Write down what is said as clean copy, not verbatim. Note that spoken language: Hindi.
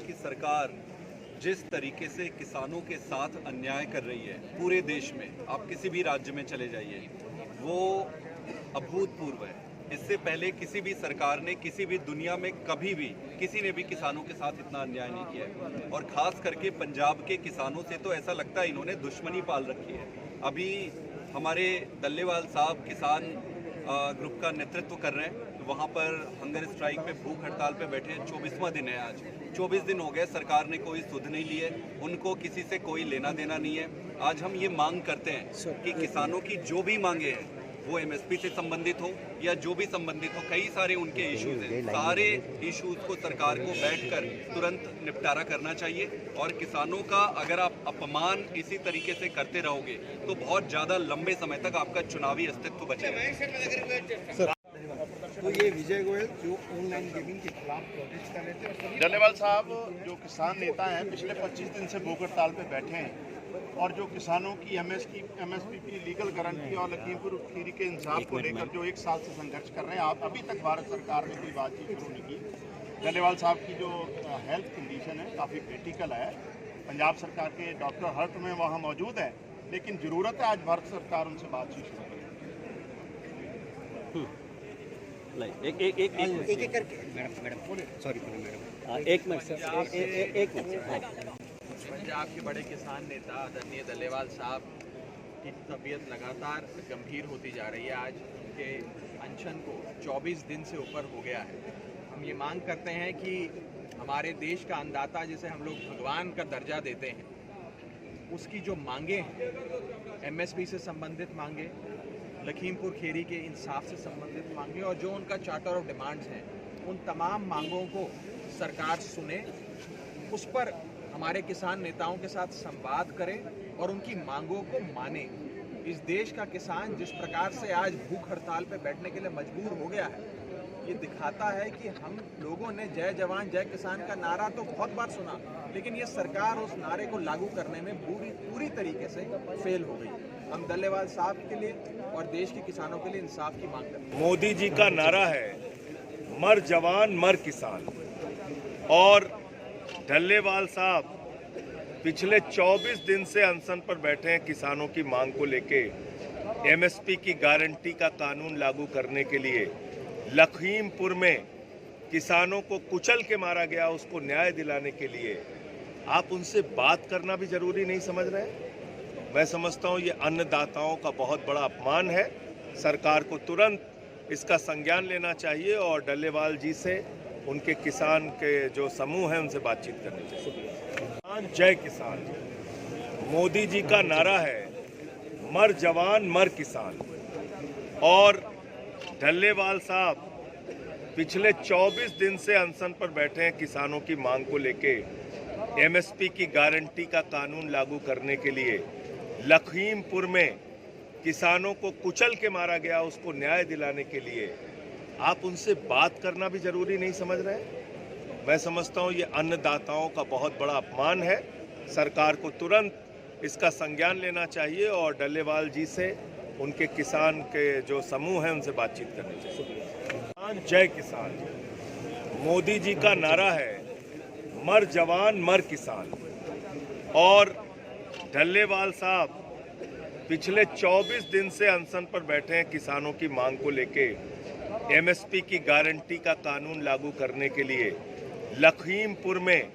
कि सरकार जिस तरीके से किसानों के साथ अन्याय कर रही है पूरे देश में, आप किसी भी राज्य में चले जाइए, वो अभूतपूर्व है। इससे पहले किसी भी सरकार ने किसी भी दुनिया में कभी भी किसी ने भी किसानों के साथ इतना अन्याय नहीं किया है। और ख़ास करके पंजाब के किसानों से तो ऐसा लगता है इन्होंने दुश्मनी पाल रखी है। अभी हमारे डल्लेवाल साहब किसान ग्रुप का नेतृत्व कर रहे हैं, तो वहाँ पर हंगर स्ट्राइक पे, भूख हड़ताल पे बैठे हैं। 24वां दिन है आज। 24 दिन हो गए, सरकार ने कोई सुध नहीं ली है, उनको किसी से कोई लेना देना नहीं है। आज हम ये मांग करते हैं कि किसानों की जो भी मांगे हैं, वो एमएसपी से संबंधित हो या जो भी संबंधित हो, कई सारे उनके इश्यूज हैं, सारे इश्यूज को सरकार को बैठकर तुरंत निपटारा करना चाहिए। और किसानों का अगर आप अपमान इसी तरीके से करते रहोगे तो बहुत ज़्यादा लंबे समय तक आपका चुनावी अस्तित्व बचेगा। तो ये विजय गोयल जो ऑनलाइन गेमिंग के खिलाफ प्रोटेस्ट कर रहे थे, डल्लेवाल साहब जो किसान नेता हैं पिछले 25 दिन से भूख हड़ताल पे बैठे हैं और जो किसानों की एमएसपी की लीगल गारंटी और लखीमपुर खीरी के इंसाफ को लेकर जो 1 साल से संघर्ष कर रहे हैं, आप अभी तक भारत सरकार ने कोई बातचीत शुरू नहीं की। डल्लेवाल साहब की जो हेल्थ कंडीशन है काफ़ी क्रिटिकल है। पंजाब सरकार के डॉक्टर हर्ट में वहाँ मौजूद है, लेकिन ज़रूरत है आज भारत सरकार उनसे बातचीत शुरू करे। एक करके मैडम सॉरी मैडम एक मिनट सर, एक मिनट। पंजाब के बड़े किसान नेता आदरणीय डल्लेवाल साहब की तबीयत लगातार गंभीर होती जा रही है। आज उनके अनशन को 24 दिन से ऊपर हो गया है। हम ये मांग करते हैं कि हमारे देश का अन्नदाता, जिसे हम लोग भगवान का दर्जा देते हैं, उसकी जो मांगे हैं, एमएसपी से संबंधित मांगे, लखीमपुर खीरी के इंसाफ से संबंधित मांगे और जो उनका चार्टर ऑफ डिमांड्स हैं, उन तमाम मांगों को सरकार सुने, उस पर हमारे किसान नेताओं के साथ संवाद करें और उनकी मांगों को माने। इस देश का किसान जिस प्रकार से आज भूख हड़ताल पर बैठने के लिए मजबूर हो गया है, ये दिखाता है कि हम लोगों ने जय जवान जय किसान का नारा तो बहुत बार सुना, लेकिन ये सरकार उस नारे को लागू करने में पूरी तरीके से फेल हो गई। हम डल्लेवाल साहब के लिए और देश के किसानों के लिए इंसाफ की मांग करते हैं। मोदी जी का नारा है मर जवान मर किसान, और डल्लेवाल साहब पिछले 24 दिन से अनशन पर बैठे हैं किसानों की मांग को लेके। एमएसपी की गारंटी का कानून लागू करने के लिए लखीमपुर में किसानों को कुचल के मारा गया, उसको न्याय दिलाने के लिए आप उनसे बात करना भी जरूरी नहीं समझ रहे? मैं समझता हूँ ये अन्नदाताओं का बहुत बड़ा अपमान है। सरकार को तुरंत इसका संज्ञान लेना चाहिए और डल्लेवाल जी से, उनके किसान के जो समूह हैं, उनसे बातचीत करनी चाहिए। किसान जय किसान, मोदी जी का नारा है मर जवान मर किसान, और डल्लेवाल साहब पिछले 24 दिन से अनशन पर बैठे हैं किसानों की मांग को लेके। एमएसपी की गारंटी का कानून लागू करने के लिए लखीमपुर में किसानों को कुचल के मारा गया, उसको न्याय दिलाने के लिए आप उनसे बात करना भी जरूरी नहीं समझ रहे? मैं समझता हूँ ये अन्नदाताओं का बहुत बड़ा अपमान है। सरकार को तुरंत इसका संज्ञान लेना चाहिए और डल्लेवाल जी से, उनके किसान के जो समूह हैं, उनसे बातचीत करनी चाहिए। किसान जय किसान, मोदी जी का नारा है मर जवान मर किसान, और डल्लेवाल साहब पिछले 24 दिन से अनशन पर बैठे हैं किसानों की मांग को लेके। एमएसपी की गारंटी का कानून लागू करने के लिए लखीमपुर में